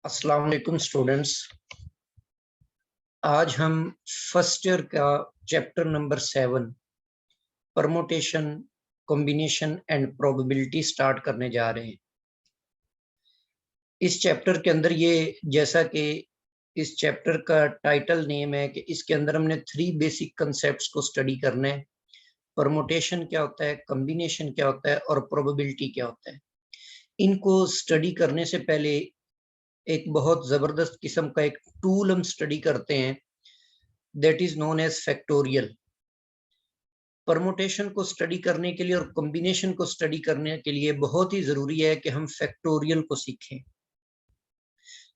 अस्सलाम वालेकुम स्टूडेंट्स। आज हम फर्स्ट ईयर का chapter number 7 permutation, combination and probability start करने जा रहे हैं। इस चैप्टर के अंदर जैसा कि इस चैप्टर का टाइटल नेम है कि इसके अंदर हमने 3 बेसिक कंसेप्ट्स को स्टडी करना है। परमुटेशन क्या होता है, कॉम्बिनेशन क्या होता है और प्रोबेबिलिटी क्या होता है। इनको स्टडी करने से पहले एक बहुत जबरदस्त किस्म का एक टूल हम स्टडी करते हैं, that is known as factorial. Permutation को स्टडी करने के लिए और कॉम्बिनेशन को स्टडी करने के लिए बहुत ही जरूरी है कि हम फैक्टोरियल को सीखें।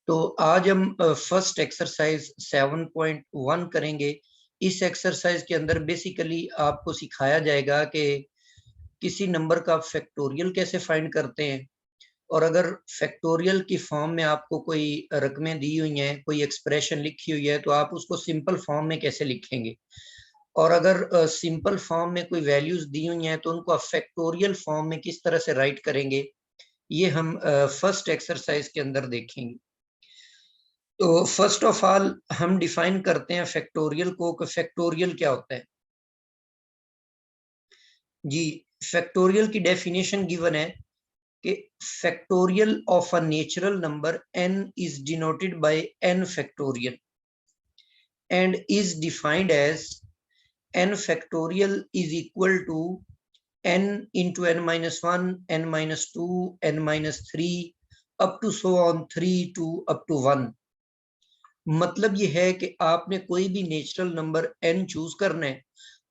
तो आज हम फर्स्ट एक्सरसाइज 7.1 करेंगे। इस एक्सरसाइज के अंदर बेसिकली आपको सिखाया जाएगा कि किसी नंबर का फैक्टोरियल कैसे फाइंड करते हैं, और अगर फैक्टोरियल की फॉर्म में आपको कोई रकमें दी हुई हैं, कोई एक्सप्रेशन लिखी हुई है, तो आप उसको सिंपल फॉर्म में कैसे लिखेंगे, और अगर सिंपल फॉर्म में कोई वैल्यूज दी हुई हैं तो उनको फैक्टोरियल फॉर्म में किस तरह से राइट करेंगे, ये हम फर्स्ट एक्सरसाइज के अंदर देखेंगे। तो फर्स्ट ऑफ ऑल हम डिफाइन करते हैं फैक्टोरियल को कि फैक्टोरियल क्या होता है। जी, फैक्टोरियल की डेफिनेशन गिवन है कि factorial of a natural number n is denoted by n factorial and is defined as n factorial is equal to n into n minus 1, n minus 2, n minus 3 up to so on 3 to up to 1। मतलब ये है कि आपने कोई भी natural number n choose करना है,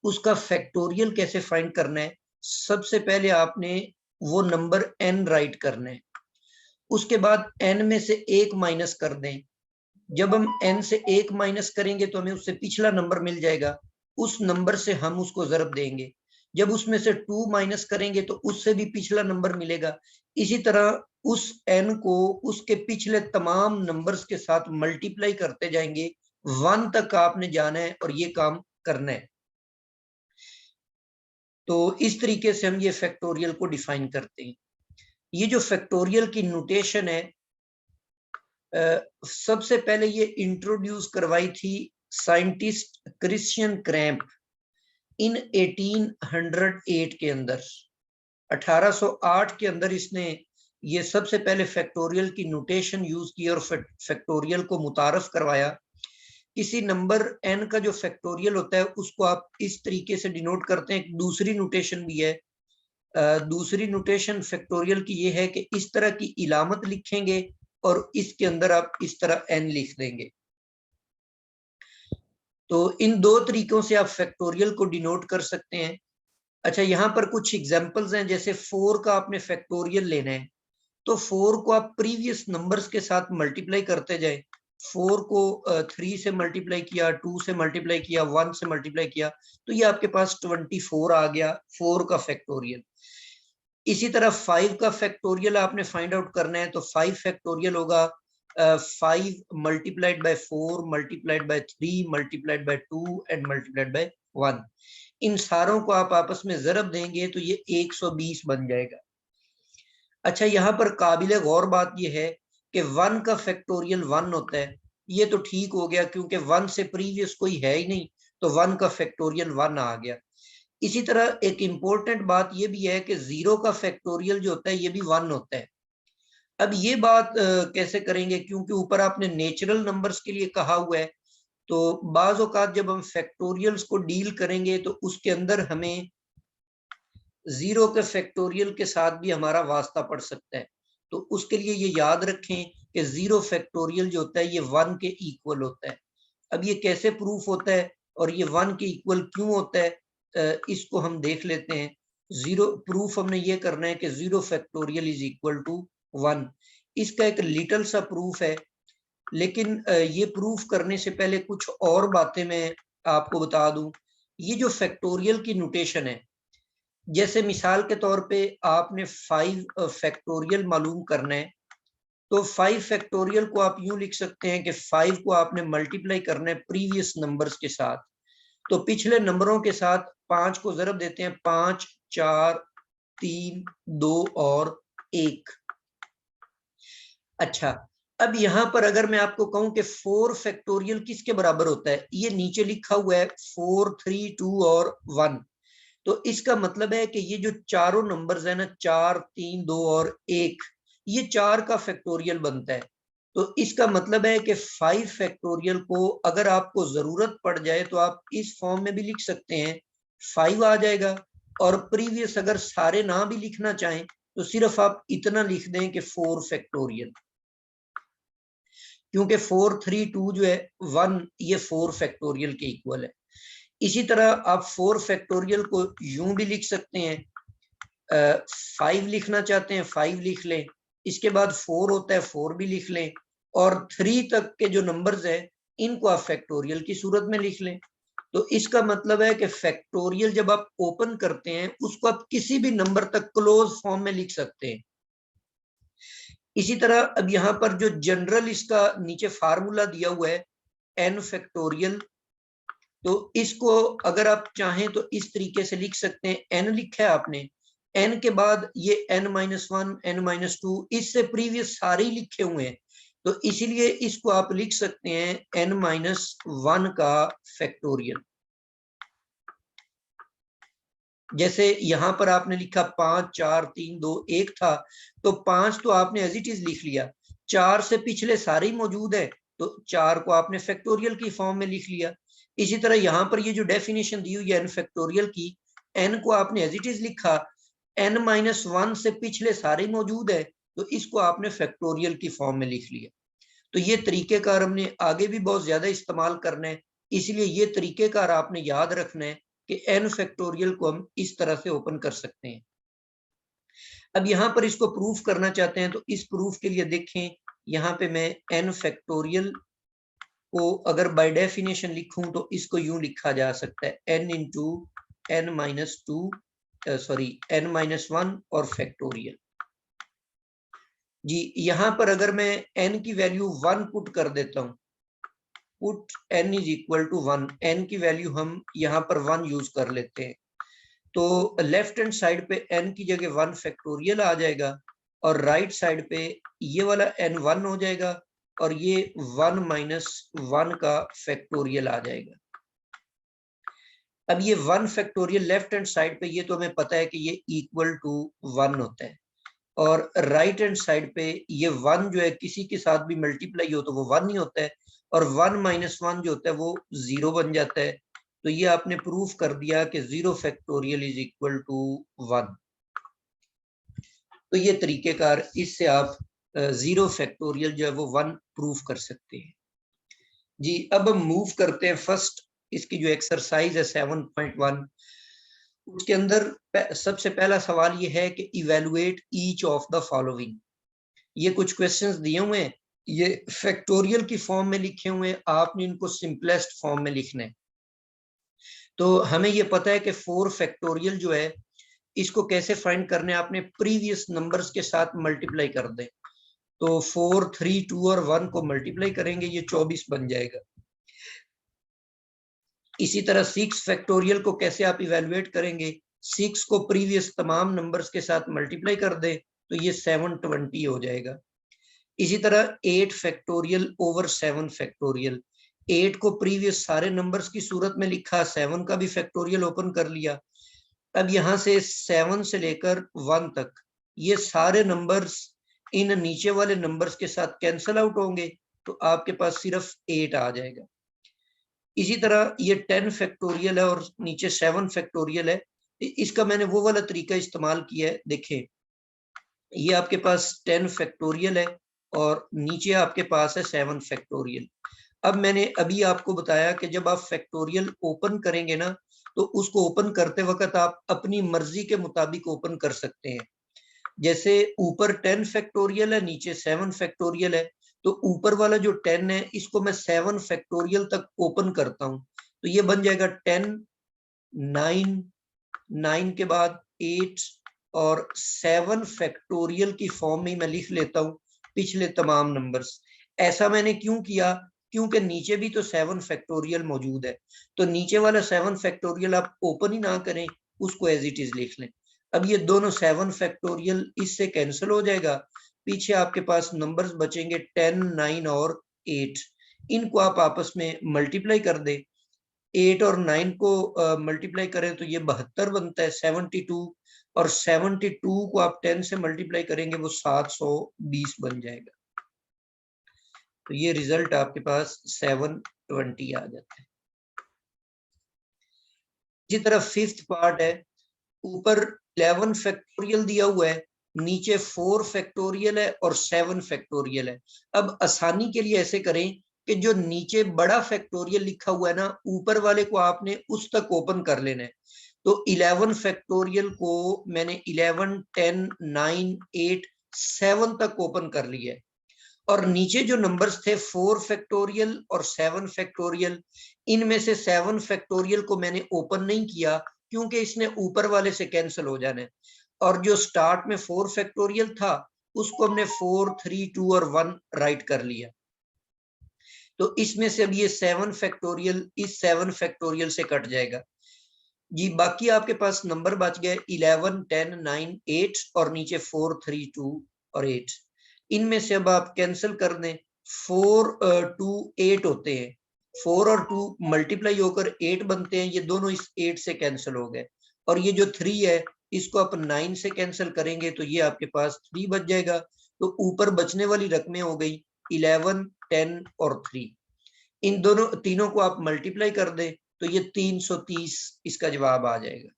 उसका फैक्टोरियल कैसे फाइंड करना है। सबसे पहले आपने वो नंबर n राइट करना है, उसके बाद n में से 1 माइनस कर दें। जब हम n से 1 माइनस करेंगे तो हमें उससे पिछला नंबर मिल जाएगा, उस नंबर से हम उसको ज़रब देंगे। जब उसमें से 2 माइनस करेंगे तो उससे भी पिछला नंबर मिलेगा। इसी तरह उस n को उसके पिछले तमाम नंबर्स के साथ मल्टीप्लाई करते जाएंगे, 1 तक आपने जाना है और ये काम करना है। तो इस तरीके से हम ये फैक्टोरियल को डिफाइन करते हैं। ये जो फैक्टोरियल की नोटेशन है, सबसे पहले ये इंट्रोड्यूस करवाई थी साइंटिस्ट क्रिश्चियन क्रैम्प इन 1808 के अंदर। 1808 के अंदर इसने ये सबसे पहले फैक्टोरियल की नोटेशन यूज की और फैक्टोरियल को मुतारफ करवाया। किसी नंबर n का जो फैक्टोरियल होता है उसको आप इस तरीके से डिनोट करते हैं। दूसरी नोटेशन भी है, दूसरी नोटेशन फैक्टोरियल की ये है कि इस तरह की इलामत लिखेंगे और इसके अंदर आप इस तरह n लिख देंगे। तो इन दो तरीकों से आप फैक्टोरियल को डिनोट कर सकते हैं। अच्छा, यहाँ पर कुछ एग्जांपल्स हैं। जैसे 4 का आपने फैक्टोरियल लेना है तो 4 को आप प्रीवियस नंबर्स के साथ मल्टीप्लाई करते जाए। 4 को 3 से मल्टीप्लाई किया, 2 से मल्टीप्लाई किया, 1 से मल्टीप्लाई किया, तो ये आपके पास 24 आ गया 4 का फैक्टोरियल। इसी तरह 5 का फैक्टोरियल आपने फाइंड आउट करना है तो 5 फैक्टोरियल होगा 5 multiplied by 4 multiplied by 3 multiplied by 2 and multiplied by 1। इन सारों को आप आपस में ज़रब देंगे तो ये 120 बन जाएगा। अच्छा, यहाँ पर काबिल गौर बात यह है कि 1 का फैक्टोरियल 1 होता है। ये तो ठीक हो गया क्योंकि 1 से प्रीवियस कोई है ही नहीं, तो 1 का फैक्टोरियल 1 आ गया। इसी तरह एक इंपॉर्टेंट बात यह भी है कि 0 का फैक्टोरियल जो होता है ये भी 1 होता है। अब ये बात कैसे करेंगे, क्योंकि ऊपर आपने नेचुरल नंबर्स के लिए कहा हुआ है, तो बाज औकात जब हम फैक्टोरियल्स को डील करेंगे तो उसके अंदर हमें 0 के फैक्टोरियल के साथ भी हमारा वास्ता पड़ सकता है। तो उसके लिए ये याद रखें कि 0 फैक्टोरियल जो होता है ये 1 के इक्वल होता है। अब ये कैसे प्रूफ होता है और ये 1 के इक्वल क्यों होता है, इसको हम देख लेते हैं। 0 प्रूफ हमने ये करना है कि 0 फैक्टोरियल इज इक्वल टू 1। इसका एक लिटिल सा प्रूफ है, लेकिन ये प्रूफ करने से पहले कुछ और बातें मैं आपको बता दूं। ये जो फैक्टोरियल की नोटेशन है, जैसे मिसाल के तौर पे आपने 5 फैक्टोरियल मालूम करना है, तो 5 फैक्टोरियल को आप यूं लिख सकते हैं कि 5 को आपने मल्टीप्लाई करना है प्रीवियस नंबर्स के साथ। तो पिछले नंबरों के साथ 5 को ज़रब देते हैं, 5, 4, 3, 2 और 1। अच्छा, अब यहाँ पर अगर मैं आपको कहूं कि 4 फैक्टोरियल किसके बराबर होता है, ये नीचे लिखा हुआ है 4, 3, 2 और 1। तो इसका मतलब है कि ये जो चारों नंबर्स है ना, 4, 3, 2 और 1, ये 4 का फैक्टोरियल बनता है। तो इसका मतलब है कि 5 फैक्टोरियल को अगर आपको जरूरत पड़ जाए तो आप इस फॉर्म में भी लिख सकते हैं, 5 आ जाएगा। और प्रीवियस अगर सारे ना भी लिखना चाहें तो सिर्फ आप इतना लिख दें कि 4 फैक्टोरियल, क्योंकि 4, 3, 2 जो है 1, ये 4 फैक्टोरियल के इक्वल है। इसी तरह आप 4 फैक्टोरियल को यूं भी लिख सकते हैं, 5 लिखना चाहते हैं 5 लिख लें, इसके बाद 4 होता है 4 भी लिख लें, और 3 तक के जो नंबर्स है इनको आप फैक्टोरियल की सूरत में लिख लें। तो इसका मतलब है कि फैक्टोरियल जब आप ओपन करते हैं उसको आप किसी भी नंबर तक क्लोज फॉर्म में लिख सकते हैं। इसी तरह अब यहाँ पर जो जनरल इसका नीचे फार्मूला दिया हुआ है n फैक्टोरियल, तो इसको अगर आप चाहें तो इस तरीके से लिख सकते हैं। n लिखा है आपने, n के बाद ये n-1, n-2, इससे प्रीवियस सारे ही लिखे हुए हैं, तो इसीलिए इसको आप लिख सकते हैं n-1 का फैक्टोरियल। जैसे यहां पर आपने लिखा 5, 4, 3, 2, 1 था, तो 5 तो आपने एज इट इज लिख लिया, 4 से पिछले सारे ही मौजूद है तो 4 को आपने फैक्टोरियल की फॉर्म में लिख लिया। इसी तरह यहां पर ये जो डेफिनेशन दी हुई है n फैक्टोरियल की, n को आपने एज इट इज लिखा, n-1 से पिछले सारे ही मौजूद है तो इसको आपने फैक्टोरियल की फॉर्म में लिख लिया। तो ये तरीकेकार हमने आगे भी बहुत ज्यादा इस्तेमाल करना है, इसलिए ये तरीकेकार आपने याद रखना है कि n फैक्टोरियल को हम इस तरह से ओपन कर सकते हैं। अब यहाँ पर इसको प्रूफ करना चाहते हैं तो इस प्रूफ के लिए देखें, यहाँ पे मैं n फैक्टोरियल को अगर बाय डेफिनेशन लिखूं तो इसको यूं लिखा जा सकता है n इंटू n-1 और फैक्टोरियल। जी यहाँ पर अगर मैं n की वैल्यू 1 पुट कर देता हूं, put n is equal to 1, n की वैल्यू हम यहाँ पर 1 यूज कर लेते हैं, तो लेफ्ट हैंड साइड पे n की जगह 1 फैक्टोरियल आ जाएगा और राइट साइड पे ये वाला n 1 हो जाएगा और ये 1-1 का फैक्टोरियल आ जाएगा। अब ये 1 फैक्टोरियल लेफ्ट हैंड साइड पे, ये तो हमें पता है कि ये इक्वल टू 1 होता है, और राइट हैंड साइड पे ये 1 जो है किसी के साथ भी मल्टीप्लाई हो तो वो 1 ही होता है, और 1-1 जो होता है वो 0 बन जाता है। तो ये आपने प्रूफ कर दिया कि 0 फैक्टोरियल इज इक्वल टू 1। तो ये तरीकेकार, इससे आप 0 फैक्टोरियल जो है वो 1 प्रूफ कर सकते हैं। जी अब हम मूव करते हैं फर्स्ट, इसकी जो एक्सरसाइज है 7.1, उसके अंदर सबसे पहला सवाल ये है कि evaluate each of the following. ये कुछ क्वेश्चंस दिए हुए हैं, ये फैक्टोरियल की फॉर्म में लिखे हुए हैं, आपने इनको सिंपलेस्ट फॉर्म में लिखना है। तो हमें ये पता है कि 4 फैक्टोरियल जो है इसको कैसे फाइंड करने, आपने प्रीवियस नंबर्स के साथ मल्टीप्लाई कर दें, तो 4, 3, 2 और 1 को मल्टीप्लाई करेंगे, ये 24 बन जाएगा। इसी तरह 6 फैक्टोरियल को कैसे आप इवेलुएट करेंगे, 6 को प्रीवियस तमाम नंबर्स के साथ मल्टीप्लाई कर दे तो ये 720 हो जाएगा। इसी तरह 8 फैक्टोरियल ओवर 7 फैक्टोरियल, 8 को प्रीवियस सारे नंबर्स की सूरत में लिखा, 7 का भी फैक्टोरियल ओपन कर लिया। अब यहां से 7 से लेकर 1 तक ये सारे नंबर्स इन नीचे वाले नंबर्स के साथ कैंसल आउट होंगे तो आपके पास सिर्फ 8 आ जाएगा। इसी तरह ये 10 फैक्टोरियल है और नीचे 7 फैक्टोरियल है, इसका मैंने वो वाला तरीका इस्तेमाल किया है। देखें ये आपके पास 10 फैक्टोरियल है और नीचे आपके पास है 7 फैक्टोरियल। अब मैंने अभी आपको बताया कि जब आप फैक्टोरियल ओपन करेंगे ना तो उसको ओपन करते वक्त आप अपनी मर्जी के मुताबिक ओपन कर सकते हैं। जैसे ऊपर 10 फैक्टोरियल है, नीचे 7 फैक्टोरियल है, तो ऊपर वाला जो 10 है इसको मैं 7 फैक्टोरियल तक ओपन करता हूं तो ये बन जाएगा 10, 9, 9 के बाद 8 और 7 फैक्टोरियल की फॉर्म में मैं लिख लेता हूं पिछले तमाम नंबर्स। ऐसा मैंने क्यों किया, क्योंकि नीचे भी तो 7 फैक्टोरियल मौजूद है, तो नीचे वाला 7 फैक्टोरियल आप ओपन ही ना करें, उसको एज इट इज लिख लें। अब ये दोनों 7 फैक्टोरियल इससे कैंसिल हो जाएगा पीछे आपके पास नंबर्स बचेंगे 10, 9 और 8। इनको आप आपस में मल्टीप्लाई कर दे। 8 और 9 को मल्टीप्लाई करें तो ये 72 बनता है, 72, और 72 को आप 10 से मल्टीप्लाई करेंगे वो 720 बन जाएगा। तो ये रिजल्ट आपके पास 720 आ जाता है। इसी तरह फिफ्थ पार्ट है, ऊपर 11 फैक्टोरियल दिया हुआ है, नीचे 4 फैक्टोरियल है और 7 फैक्टोरियल है। अब आसानी के लिए ऐसे करें कि जो नीचे बड़ा फैक्टोरियल लिखा हुआ है ना, ऊपर वाले को आपने उस तक ओपन कर लेना है। तो 11 फैक्टोरियल को मैंने 11, 10, 9, 8, 7 तक ओपन कर लिया है। और नीचे जो नंबर्स थे 4 फैक्टोरियल और 7 फैक्टोरियल, इनमें से 7 फैक्टोरियल को मैंने ओपन नहीं किया क्योंकि इसने ऊपर वाले से कैंसिल हो जाना है। और जो स्टार्ट में 4 फैक्टोरियल था उसको हमने 4, 3, 2 और 1 राइट कर लिया। तो इसमें से अब ये 7 फैक्टोरियल इस 7 फैक्टोरियल से कट जाएगा जी। बाकी आपके पास नंबर बच गए 11, 10, 9, 8 और नीचे 4, 3, 2 और 8। इनमें से अब आप कैंसिल कर दें। 4, 2, 8 होते हैं, 4 और 2 मल्टीप्लाई होकर 8 बनते हैं, ये दोनों इस 8 से कैंसिल हो गए। और ये जो 3 है इसको आप 9 से कैंसिल करेंगे तो ये आपके पास 3 बच जाएगा। तो ऊपर बचने वाली रकमें हो गई 11, 10 और 3। इन दोनों तीनों को आप मल्टीप्लाई कर दें तो ये 330 इसका जवाब आ जाएगा।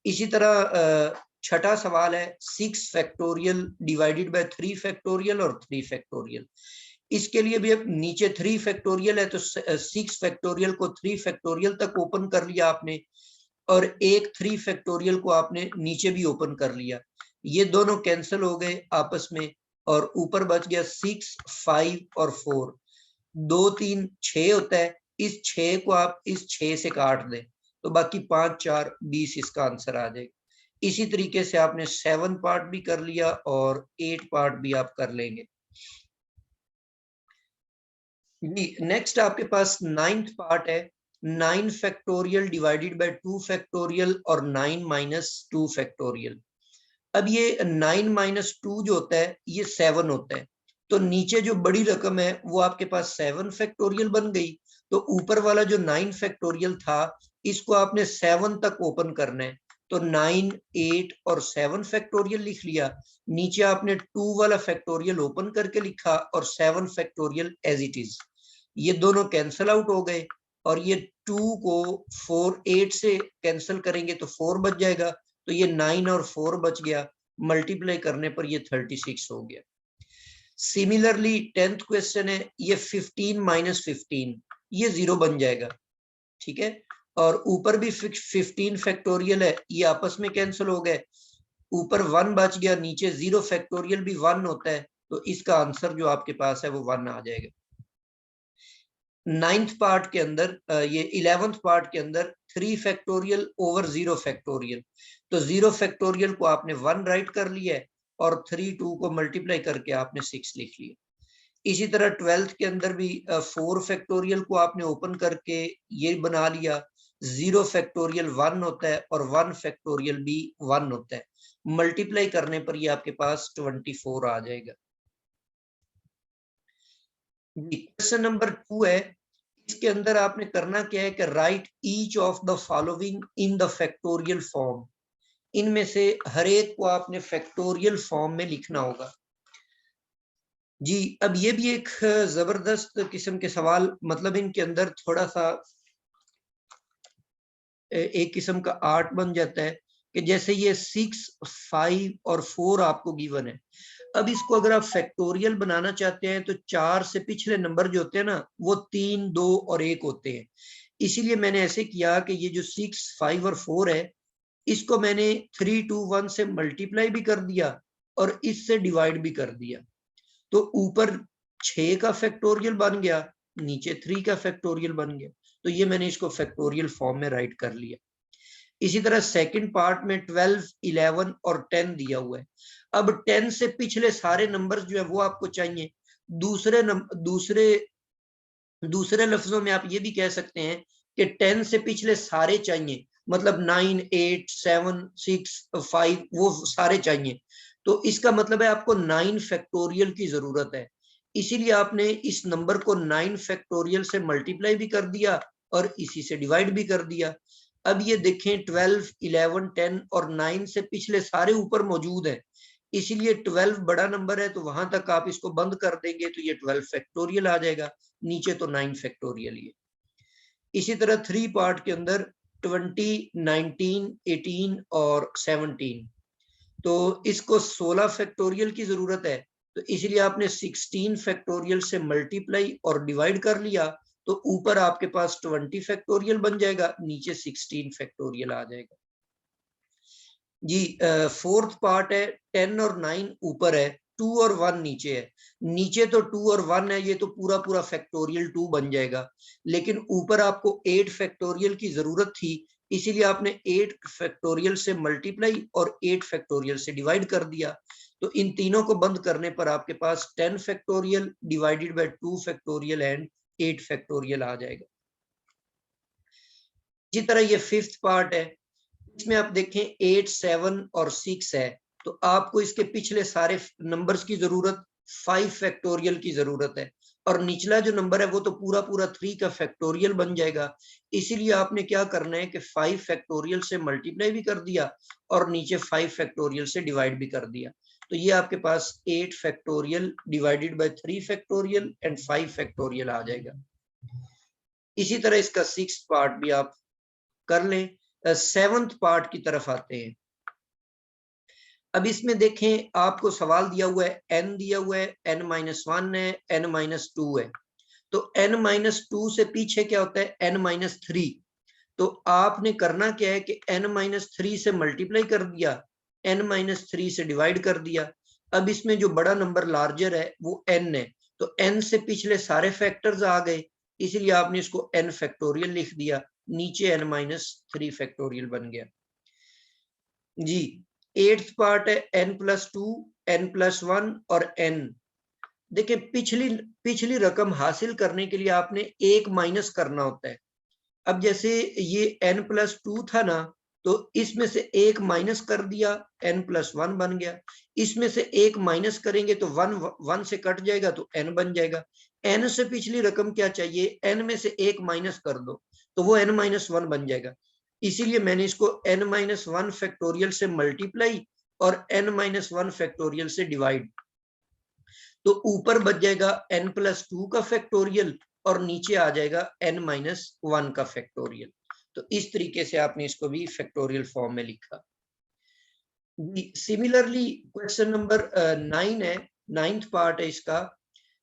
इसी तरह छठा सवाल है 6 फैक्टोरियल डिवाइडेड बाय 3 फैक्टोरियल और 3 फैक्टोरियल। इसके लिए भी अब नीचे 3 फैक्टोरियल है तो 6 फैक्टोरियल को 3 फैक्टोरियल तक ओपन कर लिया आपने, और एक 3 फैक्टोरियल को आपने नीचे भी ओपन कर लिया। ये दोनों कैंसिल हो गए आपस में और ऊपर बच गया 6, 5 और 4। 2, 3, 6 होता है, इस 6 को आप इस 6 से काट दें तो बाकी 5, 4, 20 इसका आंसर आ जाएगा। इसी तरीके से आपने 7 पार्ट भी कर लिया और 8 पार्ट भी आप कर लेंगे जी। नेक्स्ट आपके पास 9th पार्ट है, 9 फैक्टोरियल डिवाइडेड बाय 2 फैक्टोरियल और 9 माइनस 2 फैक्टोरियल। अब ये 9 माइनस 2 जो होता है ये 7 होता है। तो नीचे जो बड़ी रकम है वो आपके पास 7 फैक्टोरियल बन गई। तो ऊपर वाला जो 9 फैक्टोरियल था इसको आपने 7 तक ओपन करना है। तो 9, 8 और 7 फैक्टोरियल लिख लिया। नीचे आपने 2 वाला फैक्टोरियल ओपन करके लिखा और 7 फैक्टोरियल एज इट इज। ये दोनों कैंसिल आउट हो गए और ये 2 को 4, 8 से कैंसिल करेंगे तो 4 बच जाएगा। तो ये 9 और 4 बच गया, मल्टीप्लाई करने पर ये 36 हो गया। सिमिलरली 10th क्वेश्चन है, ये 15 माइनस 15, ये 0 बन जाएगा, ठीक है। और ऊपर भी 15 फैक्टोरियल है, ये आपस में कैंसिल हो गए। ऊपर 1 बच गया, नीचे 0 फैक्टोरियल भी 1 होता है, तो इसका आंसर जो आपके पास है वो 1 आ जाएगा। 9th पार्ट के अंदर ये 11th पार्ट के अंदर 3 फैक्टोरियल ओवर 0 फैक्टोरियल। तो 0 फैक्टोरियल को आपने 1 राइट कर लिया है और 3, 2 को मल्टीप्लाई करके आपने 6 लिख लिया। इसी तरह 12th के अंदर भी 4 फैक्टोरियल को आपने ओपन करके ये बना लिया। 0 फैक्टोरियल 1 होता है और 1 फैक्टोरियल भी 1 होता है। मल्टीप्लाई करने पर ये आपके पास 24 आ जाएगा। क्वेश्चन नंबर 2 है, इसके अंदर आपने करना क्या है कि right each of the following in the factorial form. इनमें से हर एक को आपने फैक्टोरियल फॉर्म में लिखना होगा जी। अब ये भी एक जबरदस्त किस्म के सवाल, मतलब इनके अंदर थोड़ा सा एक किस्म का आर्ट बन जाता है कि जैसे ये 6, 5 और 4 आपको गिवन है। अब इसको अगर आप फैक्टोरियल बनाना चाहते हैं तो 4 से पिछले नंबर जो होते हैं ना वो 3, 2 और 1 होते हैं। इसीलिए मैंने ऐसे किया कि ये जो 6, 5 और 4 है इसको मैंने 3, 2, 1 से मल्टीप्लाई भी कर दिया और इससे डिवाइड भी कर दिया। तो ऊपर 6 का फैक्टोरियल बन गया, नीचे 3 का फैक्टोरियल बन गया। तो ये मैंने इसको फैक्टोरियल फॉर्म में राइट कर लिया। इसी तरह सेकंड पार्ट में 12, 11 और 10 दिया हुआ है। अब 10 से पिछले सारे नंबर्स जो है वो आपको चाहिए। दूसरे लफ्जों में आप ये भी कह सकते हैं कि 10 से पिछले सारे चाहिए, मतलब 9, 8, 7, 6, 5 वो सारे चाहिए। तो इसका मतलब है आपको 9 फैक्टोरियल की जरूरत है, इसीलिए आपने इस नंबर को 9 फैक्टोरियल से मल्टीप्लाई भी कर दिया और इसी से डिवाइड भी कर दिया। अब ये देखें 12, 11, 10 और 9 से पिछले सारे ऊपर मौजूद है, इसीलिए 12 बड़ा नंबर है तो वहां तक आप इसको बंद कर देंगे तो ये 12 फैक्टोरियल आ जाएगा, नीचे तो 9 फैक्टोरियल ही है। इसी तरह 3 पार्ट के अंदर 20, 19, 18 और 17, तो इसको 16 फैक्टोरियल की जरूरत है, तो इसलिए आपने 16 फैक्टोरियल से मल्टीप्लाई और डिवाइड कर लिया, तो ऊपर आपके पास 20 फैक्टोरियल बन जाएगा, नीचे 16 फैक्टोरियल आ जाएगा जी। फोर्थ पार्ट है 10 और 9 ऊपर है, 2 और 1 नीचे है, नीचे तो 2 और 1 है, ये तो पूरा पूरा फैक्टोरियल 2 बन जाएगा, लेकिन ऊपर आपको 8 फैक्टोरियल की जरूरत थी, इसीलिए आपने 8 फैक्टोरियल से मल्टीप्लाई और 8 फैक्टोरियल से डिवाइड कर दिया, तो इन तीनों को बंद करने पर आपके पास 10 factorial divided by 2 factorial and 8 factorial आ जाएगा। इसी तरह ये फिफ्थ पार्ट है, इसमें आप देखें 8, 7 और 6 है, तो आपको इसके पिछले सारे नंबर्स की जरूरत 5 फैक्टोरियल की जरूरत है, और निचला जो नंबर है वो तो पूरा पूरा 3 का फैक्टोरियल बन जाएगा, इसीलिए आपने क्या करना है कि 5 फैक्टोरियल से मल्टीप्लाई भी कर दिया और नीचे 5 फैक्टोरियल से डिवाइड भी कर दिया, तो ये आपके पास 8 factorial divided by 3 factorial and 5 factorial आ जाएगा। इसी तरह इसका 6th पार्ट भी आप कर लें। 7th पार्ट की तरफ आते हैं। अब इसमें देखें आपको सवाल दिया हुआ है, n दिया हुआ है, n-1 है, n-2 है, तो n-2 से पीछे क्या होता है n-3, तो आपने करना क्या है कि n-3 से मल्टीप्लाई कर दिया, n-3 से डिवाइड कर दिया। अब इसमें जो बड़ा नंबर लार्जर है वो n है, तो n से पिछले सारे फैक्टर्स आ गए, इसलिए आपने इसको n फैक्टोरियल लिख दिया, नीचे n-3 फैक्टोरियल बन गया जी। 8th पार्ट है n+2, n+1 और n। देखिए पिछली रकम हासिल करने के लिए आपने एक माइनस करना होता है। अब जैसे ये n+2 था ना, तो इसमें से एक माइनस कर दिया, n+1 बन गया, इसमें से एक माइनस करेंगे तो 1 से कट जाएगा तो n बन जाएगा। n से पिछली रकम क्या चाहिए, n में से एक माइनस कर दो तो वो n-1 बन जाएगा, इसीलिए मैंने इसको n-1 फैक्टोरियल से मल्टीप्लाई और n-1 फैक्टोरियल से डिवाइड, तो ऊपर बच जाएगा n+2 का फैक्टोरियल और नीचे आ जाएगा n-1 का फैक्टोरियल। तो इस तरीके से आपने इसको भी फैक्टोरियल फॉर्म में लिखा। सिमिलरली क्वेश्चन नंबर 9 है, 9th पार्ट है इसका,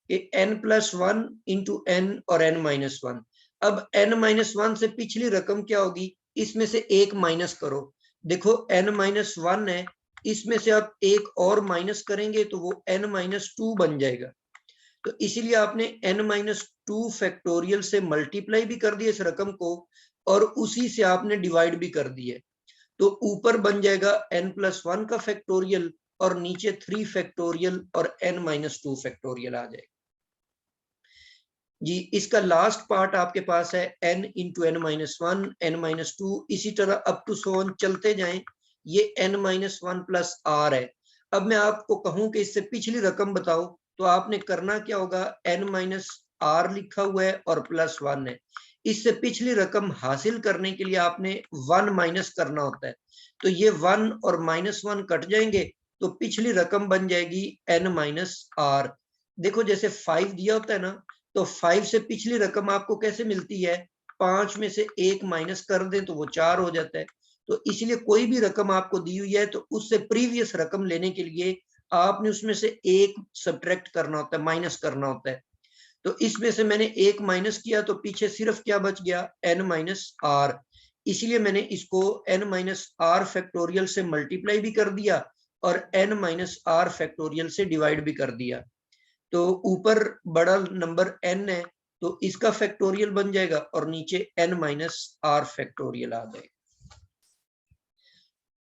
कि n+1 इंटू n और n-1। अब n-1 से पिछली रकम क्या होगी, इसमें से एक माइनस करो, देखो n-1 है, इसमें से आप एक और माइनस करेंगे तो वो n-2 बन जाएगा, तो इसीलिए आपने n-2 फैक्टोरियल से मल्टीप्लाई भी कर दिया इस रकम को और उसी से आपने डिवाइड भी कर दिया, तो ऊपर बन जाएगा n+1 का फैक्टोरियल और नीचे 3 फैक्टोरियल और n-2 फैक्टोरियल आ जाएगा जी। इसका लास्ट पार्ट आपके पास है n इंटू n-1, n-2, इसी तरह अप टू सो ऑन चलते जाएं, ये n-1 प्लस r है। अब मैं आपको कहूं कि इससे पिछली रकम बताओ, तो आपने करना क्या होगा, n-r लिखा हुआ है और +1 है, इससे पिछली रकम हासिल करने के लिए आपने 1 माइनस करना होता है, तो ये 1 और -1 कट जाएंगे तो पिछली रकम बन जाएगी n-r। देखो जैसे 5 दिया होता है ना, तो 5 से पिछली रकम आपको कैसे मिलती है, 5 में से एक माइनस कर दें तो वो 4 हो जाता है, तो इसलिए कोई भी रकम आपको दी हुई है तो उससे प्रीवियस रकम लेने के लिए आपने उसमें से एक सब्ट्रैक्ट करना होता है, माइनस करना होता है, तो इसमें से मैंने एक माइनस किया तो पीछे सिर्फ क्या बच गया, n-r, इसलिए मैंने इसको n-r फैक्टोरियल से मल्टीप्लाई भी कर दिया और n-r फैक्टोरियल से डिवाइड भी कर दिया, तो ऊपर बड़ा नंबर n है तो इसका फैक्टोरियल बन जाएगा और नीचे n-r फैक्टोरियल आ जाएगा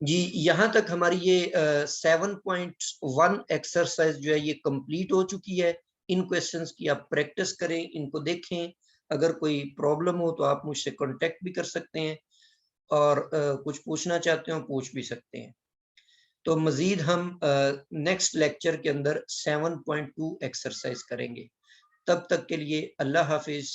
जी। यहां तक हमारी ये 7.1 एक्सरसाइज जो है ये कंप्लीट हो चुकी है। इन क्वेश्चंस की आप प्रैक्टिस करें, इनको देखें, अगर कोई प्रॉब्लम हो तो आप मुझसे कांटेक्ट भी कर सकते हैं और कुछ पूछना चाहते हो पूछ भी सकते हैं। तो मजीद हम नेक्स्ट लेक्चर के अंदर 7.2 एक्सरसाइज करेंगे। तब तक के लिए अल्लाह हाफिज।